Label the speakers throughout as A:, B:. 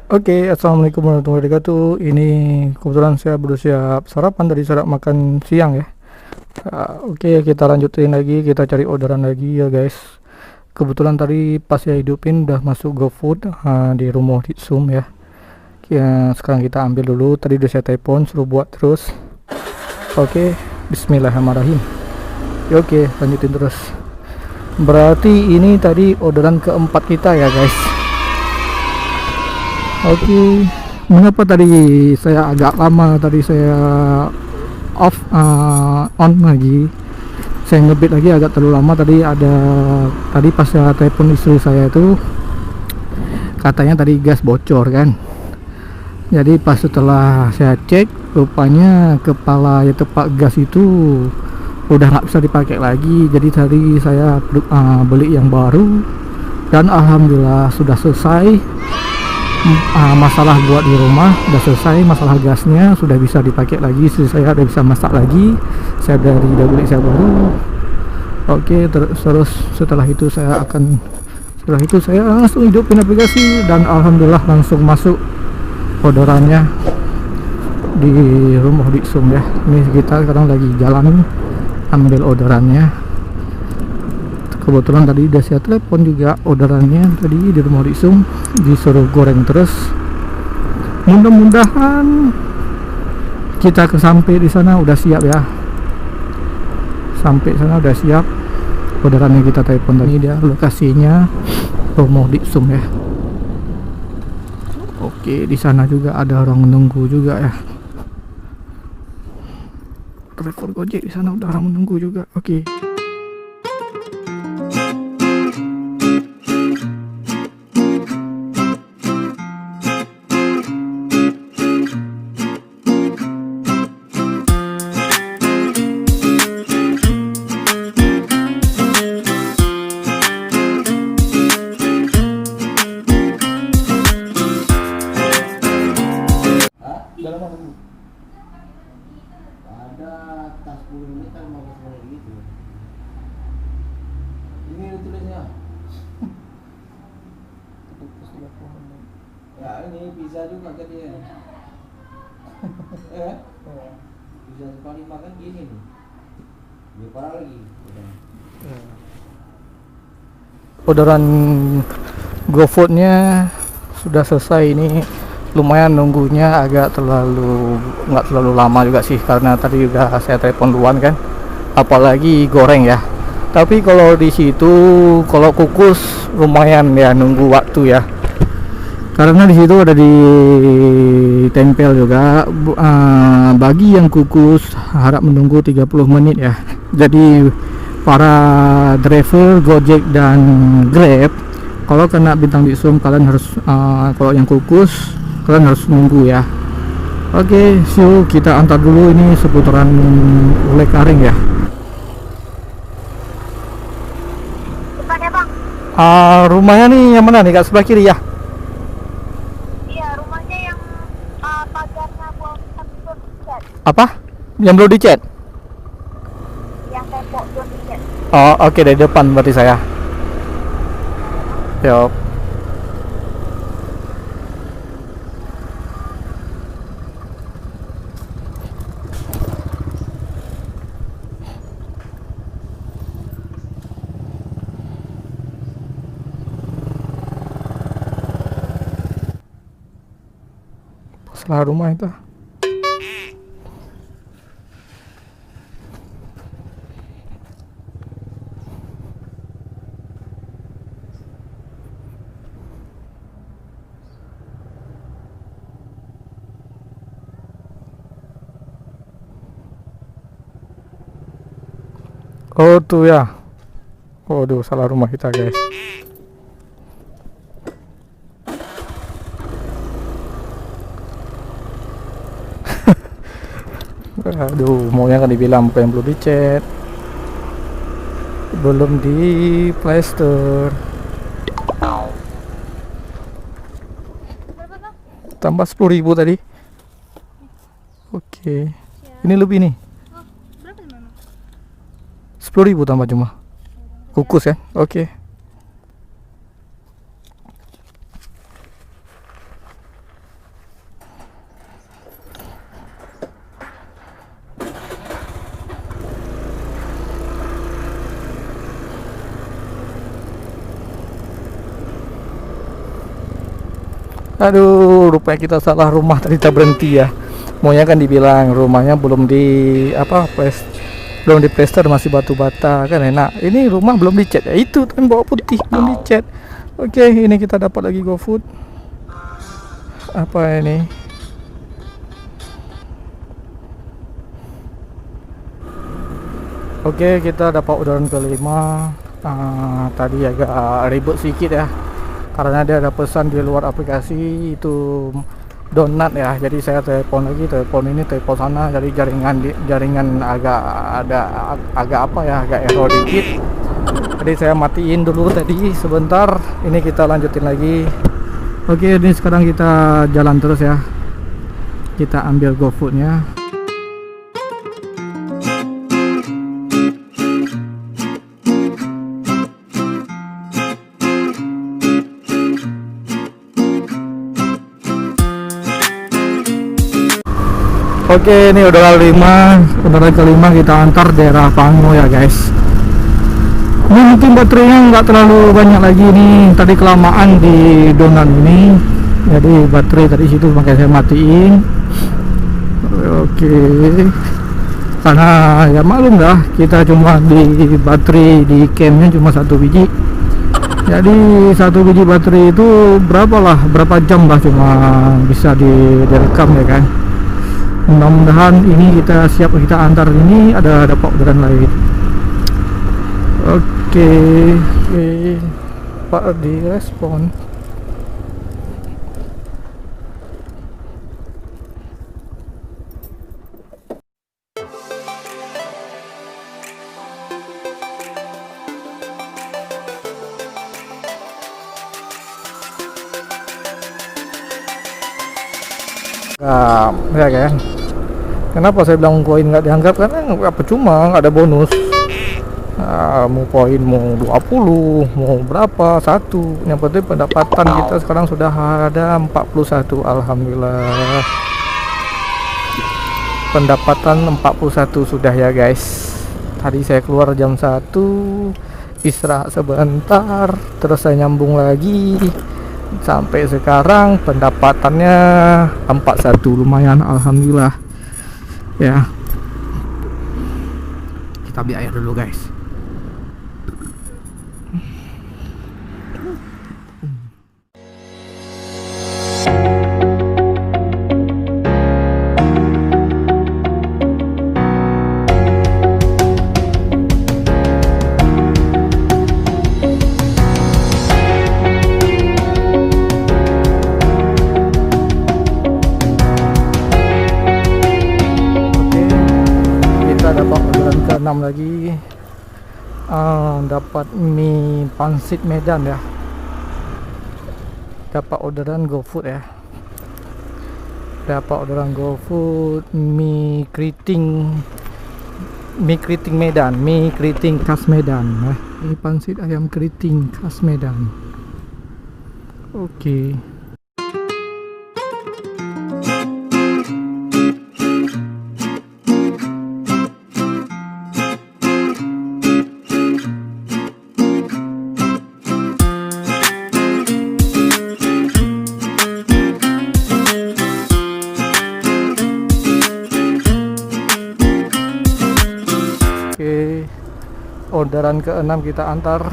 A: Oke, assalamualaikum warahmatullahi wabarakatuh. Ini kebetulan saya baru siap sarapan dari saya makan siang ya. Oke, kita lanjutin lagi, kita cari orderan lagi ya guys. Kebetulan tadi pas saya hidupin udah masuk GoFood di rumah di Zoom ya. Ya, sekarang kita ambil dulu. Tadi udah saya telepon suruh buat terus. Oke, Bismillahirrahmanirrahim. Ya, oke, lanjutin terus. Berarti ini tadi orderan keempat kita ya guys. Oke, mengapa tadi saya agak lama tadi saya off on lagi, saya ngebit lagi agak terlalu lama. Tadi pas saya telepon istri saya itu katanya tadi gas bocor kan. Jadi pas setelah saya cek, rupanya kepala ya tepak gas itu udah nggak bisa dipakai lagi. Jadi tadi saya beli yang baru dan alhamdulillah sudah selesai. Masalah buat di rumah udah selesai, masalah gasnya sudah bisa dipakai lagi, saya udah bisa masak lagi, saya udah beli saya baru. Oke, terus setelah itu saya langsung hidupin aplikasi dan alhamdulillah langsung masuk orderannya di rumah di Zoom ya. Ini kita sekarang lagi jalan ambil orderannya. Kebetulan tadi udah saya telepon juga orderannya tadi di rumah di Zoom, disuruh goreng terus. Mudah-mudahan kita sampai di sana udah siap ya. Sampai sana udah siap. Orderannya kita telepon tadi, dia lokasinya rumah di Zoom ya. Oke, di sana juga ada orang menunggu juga ya. Driver Gojek di sana udah orang menunggu juga. Oke. Dalam apa dulu?
B: Ada tas 10 menit kan 15 menit gitu. Ini tulisnya. Ya ini bisa juga kan dia. Bisa sekali makan gini nih. Lebih parah lagi.
A: Orderan GoFoodnya sudah selesai. Ini lumayan nunggunya nggak terlalu lama juga sih, karena tadi udah saya telepon duluan kan, apalagi goreng ya. Tapi kalau di situ kalau kukus lumayan ya nunggu waktu ya, karena di situ ada ditempel juga. Bagi yang kukus harap menunggu 30 menit ya. Jadi para driver Gojek dan Grab, kalau kena bintang di Zoom kalian harus kalau yang kukus kalian harus nunggu ya. Oke, so kita antar dulu ini seputaran Ule Karing ya.
C: Depannya bang?
A: Rumahnya nih yang mana nih, kak, sebelah kiri ya?
C: Iya, rumahnya yang pagarnya belum dicat.
A: Apa? Yang belum dicat?
C: Yang tembok belum dicat.
A: Oh, oke, dari depan berarti saya. Yup. Salah rumah itu. Oh tuh ya. Waduh, salah rumah kita guys. Aduh, maunya kan dibilang bukan yang belum dicat, belum di plaster.
C: Berapa bang?
A: Tambah 10.000 tadi. Oke. Ini lebih nih.
C: Oh, berapa memang?
A: 10.000 tambah cuma. Kukus ya. Oke. Aduh, rupanya kita salah rumah tadi, kita berhenti ya. Maunya kan dibilang rumahnya belum di belum di plester, masih batu bata kan enak. Ini rumah belum dicat ya, itu tembok putih belum dicat. Oke, ini kita dapat lagi GoFood. Apa ini? Oke, kita dapat orderan kelima. Tadi agak ribet sedikit ya, karena dia ada pesan di luar aplikasi itu donat ya. Jadi saya telepon lagi, telepon ini, telepon sana. Jadi jaringan agak apa ya, agak error dikit. Jadi saya matiin dulu tadi sebentar. Ini kita lanjutin lagi. Oke, ini sekarang kita jalan terus ya. Kita ambil GoFoodnya. Oke, ini orderan kelima kita antar daerah Pango ya guys. Ini mungkin baterainya nggak terlalu banyak lagi nih, tadi kelamaan di donat ini, jadi baterai tadi situ makanya saya matiin. Oke, karena ya maklum dah, kita cuma di baterai di campnya cuma 1 biji, jadi 1 biji baterai itu berapa jam lah cuma bisa direkam ya kan. Mudah-mudahan ini kita siap, kita antar ini ada dapat orderan lain. Oke, Pak direspon. Ya kan? Kenapa saya bilang koin nggak dianggap? Karena nggak percuma, nggak ada bonus. Mau poin mau 20, mau berapa, 1. Yang penting pendapatan kita sekarang sudah ada 41. Alhamdulillah. Pendapatan 41 sudah ya guys. Tadi saya keluar jam 1, istirahat sebentar, terus saya nyambung lagi. Sampai sekarang pendapatannya 41, lumayan alhamdulillah. Ya. Kita beli air dulu guys. Dapat orderan ke-6 lagi. Dapat mie pangsit Medan ya. Dapat orderan GoFood ya. Dapat orderan GoFood mie keriting Medan, mie keriting khas Medan. Mie pangsit ayam keriting khas Medan. Oke. Orderan ke-6 kita antar.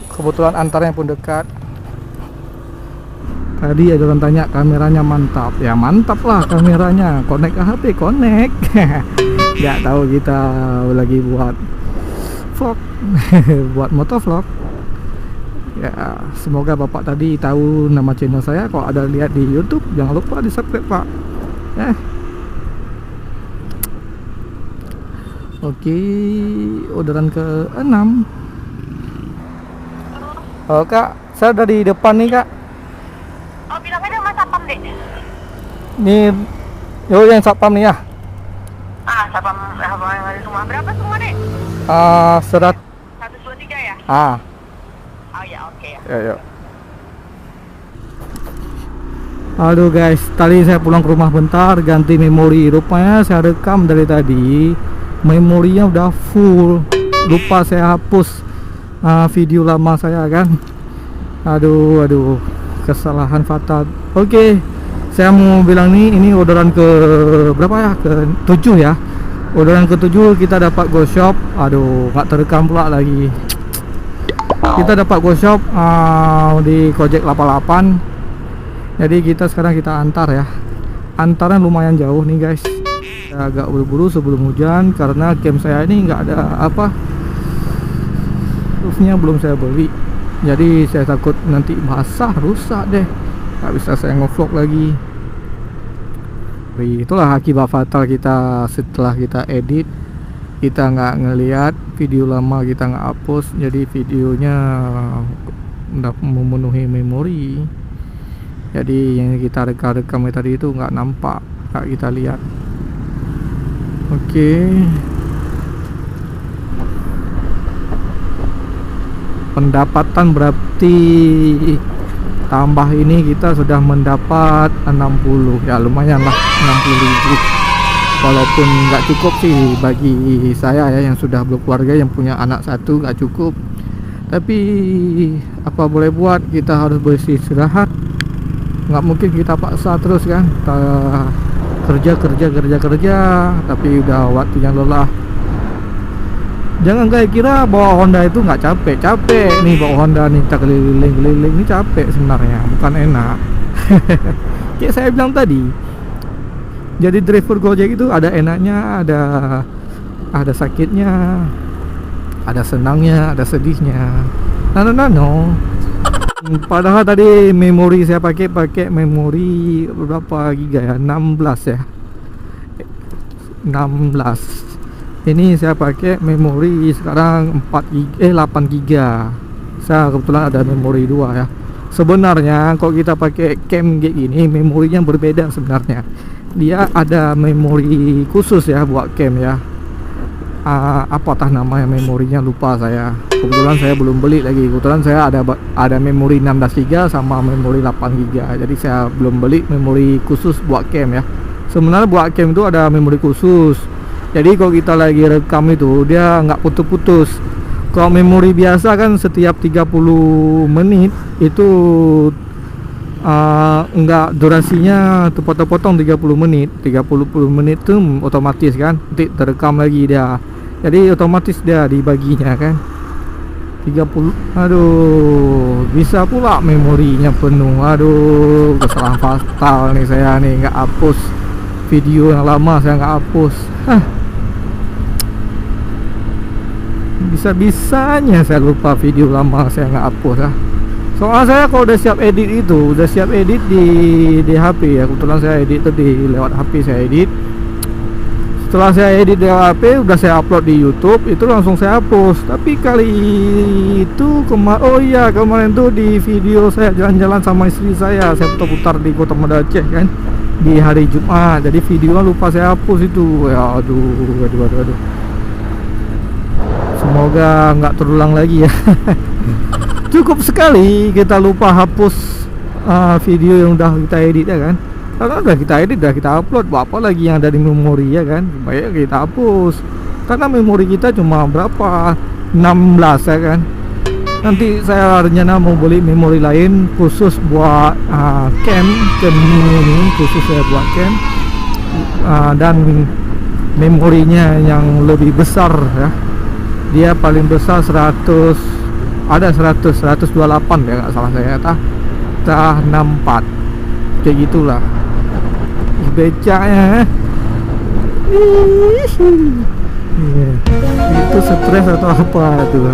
A: Kebetulan antarnya pun dekat. Tadi ada orang tanya kameranya mantap. Ya mantap lah kameranya. Connect ke HP, connect. Nggak tahu kita lagi buat vlog, buat motovlog. Ya semoga bapak tadi tahu nama channel saya. Kalau ada lihat di YouTube, jangan lupa di subscribe pak. Oke, orderan ke-6. Oh kak, saya ada di depan nih kak.
C: Oh, bilang aja Mas Sapam deh.
A: Nih, yang Sapam nih ya.
C: Sapam yang ada semua. Berapa semua deh? 123 ya? Oh ya, oke ya.
A: Ya. Aduh guys, tadi saya pulang ke rumah bentar, ganti memori. Rupanya saya rekam dari tadi, memorinya udah full. Lupa saya hapus video lama saya kan. Aduh, kesalahan fatal. Oke, saya mau bilang nih, ini orderan ke berapa ya? Ke 7 ya. Orderan ke 7 kita dapat Go Shop. Aduh, nggak terekam pula lagi. Kita dapat Go Shop di Gojek 88. Jadi sekarang kita antar ya. Antaran lumayan jauh nih guys. Saya agak buru-buru sebelum hujan karena game saya ini nggak ada apa, roofnya belum saya beli. Jadi saya takut nanti basah, rusak deh, nggak bisa saya ngevlog lagi. Itulah akibat fatal kita setelah kita edit, kita nggak ngelihat video lama, kita nggak hapus, jadi videonya udah memenuhi memori. Jadi yang kita rekam tadi itu nggak nampak, nggak kita lihat. Oke. Pendapatan berarti tambah ini kita sudah mendapat 60 ya, lumayan lah 60.000. Walaupun nggak cukup sih bagi saya ya yang sudah berkeluarga, yang punya anak satu, nggak cukup. Tapi apa boleh buat, kita harus beristirahat. Nggak mungkin kita paksa terus kan, kita kerja tapi udah waktunya lelah. Jangan kayak kira bawa Honda itu nggak capek nih, bawa Honda nih kita keliling ini capek sebenarnya, bukan enak. Kayak saya bilang tadi, jadi driver Gojek itu ada enaknya, ada sakitnya, ada senangnya, ada sedihnya. No. Padahal tadi memori saya pakai memori berapa giga ya? 16 ya. 16. Ini saya pakai memori sekarang 8 giga. Saya kebetulan ada memori 2 ya. Sebenarnya kalau kita pakai cam kayak gini, memorinya berbeda sebenarnya. Dia ada memori khusus ya buat cam ya. Apatah namanya memorinya, lupa saya. Kebetulan saya belum beli lagi. Kebetulan saya ada memori 16 giga sama memori 8 giga. Jadi saya belum beli memori khusus buat cam ya. Sebenarnya buat cam itu ada memori khusus. Jadi kalau kita lagi rekam itu dia nggak putus-putus. Kalau memori biasa kan setiap 30 menit itu nggak, durasinya terpotong-potong 30 menit. 30 menit itu otomatis kan, nanti terekam lagi dia. Jadi otomatis dia dibaginya kan 30. Aduh, bisa pula memorinya penuh. Aduh, kesalahan fatal nih saya nih, nggak hapus video yang lama, saya nggak hapus. Bisa-bisanya saya lupa video lama, saya nggak hapus ya. Soalnya saya kalau udah siap edit di HP ya. Kebetulan saya edit itu lewat HP saya edit. Setelah saya edit di HP, udah saya upload di YouTube, itu langsung saya hapus. Tapi kali itu kemarin tuh di video saya jalan-jalan sama istri saya putar-putar di Kota Banda Aceh kan, di hari Jumat. Jadi videonya lupa saya hapus itu ya. Aduh. Semoga nggak terulang lagi ya. Cukup sekali kita lupa hapus video yang udah kita edit ya kan. Karena udah kita edit, udah kita upload, apa lagi yang ada di memori ya kan, baik kita hapus. Karena memori kita cuma berapa, 16 ya kan. Nanti saya rencana mau beli memori lain khusus buat cam ini, khusus saya buat cam, dan memorinya yang lebih besar ya. Dia paling besar 128 ya nggak salah saya, 64 kayak gitulah becaknya. Itu stres atau apa tuh?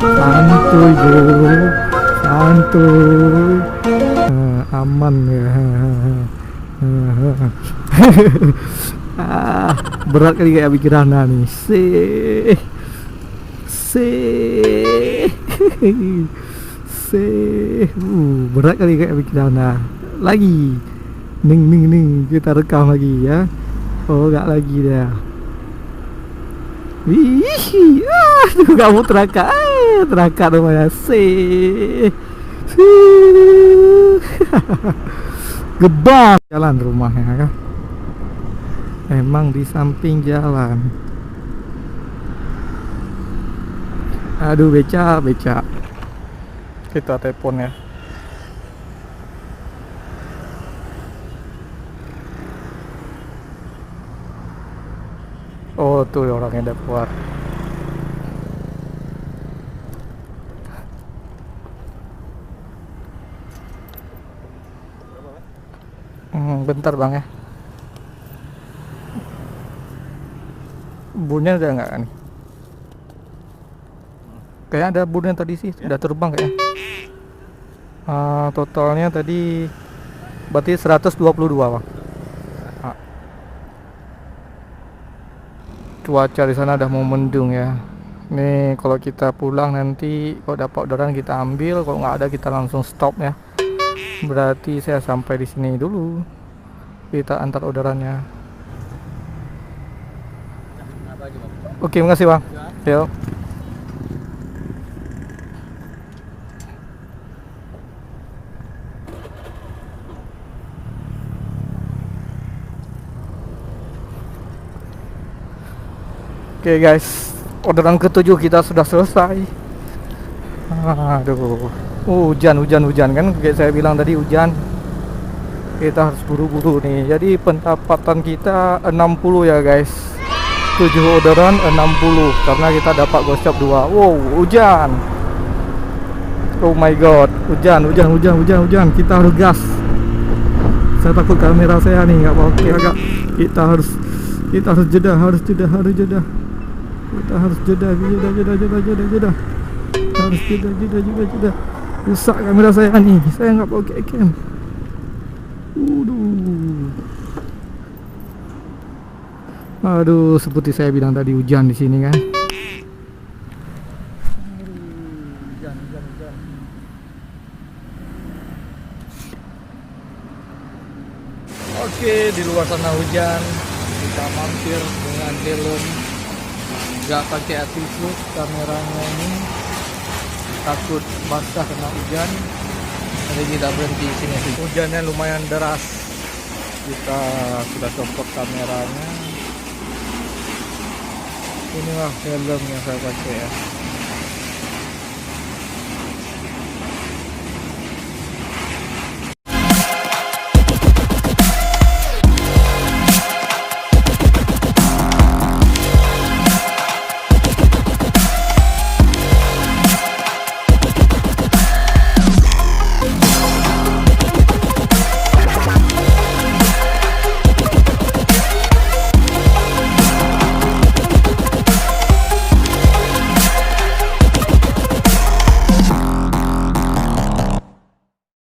A: Santuy bro, santuy, aman ya. Berat kali kayak pikiran nih. Berat kali kayak pikiran lagi. Ning kita rekam lagi ya. Oh enggak lagi dah. Tuh kamu terakat rumahnya gebang jalan rumahnya kan. Emang di samping jalan. Aduh becak. Kita telepon ya. Oh tuh orangnya udah keluar. Bentar bang ya. Burnya udah nggak kan? Kayaknya ada burnya tadi sih, udah terbang kayaknya. Totalnya tadi berarti 122 bang. Cuaca di sana udah mau mendung ya. Nih kalau kita pulang nanti kalau dapat orderan kita ambil, kalau nggak ada kita langsung stop ya. Berarti saya sampai di sini dulu. Kita antar orderannya. Oke, makasih bang. Yuk. Oke guys, orderan ke-7 kita sudah selesai. Aduh, hujan kan kayak saya bilang tadi hujan. Kita harus buru-buru nih. Jadi pendapatan kita 60 ya guys. 7 orderan 60 karena kita dapat gosok 2. Wow, hujan. Oh my god, hujan. Kita harus gas. Saya takut kamera saya nih nggak oke agak. Kita harus jeda. Kita harus jeda. Harus jeda. Rusak kamera saya nih. Saya nggak pakai cam. Aduh, seperti saya bilang tadi hujan di sini kan. Hujan. Oke, di luar sana hujan. Kita mampir dengan helm. Gak pakai attitude kameranya ini, takut basah kena hujan. Jadi kita berhenti di sini. Hujannya lumayan deras. Kita sudah copot kameranya. Inilah helm yang saya pakai ya.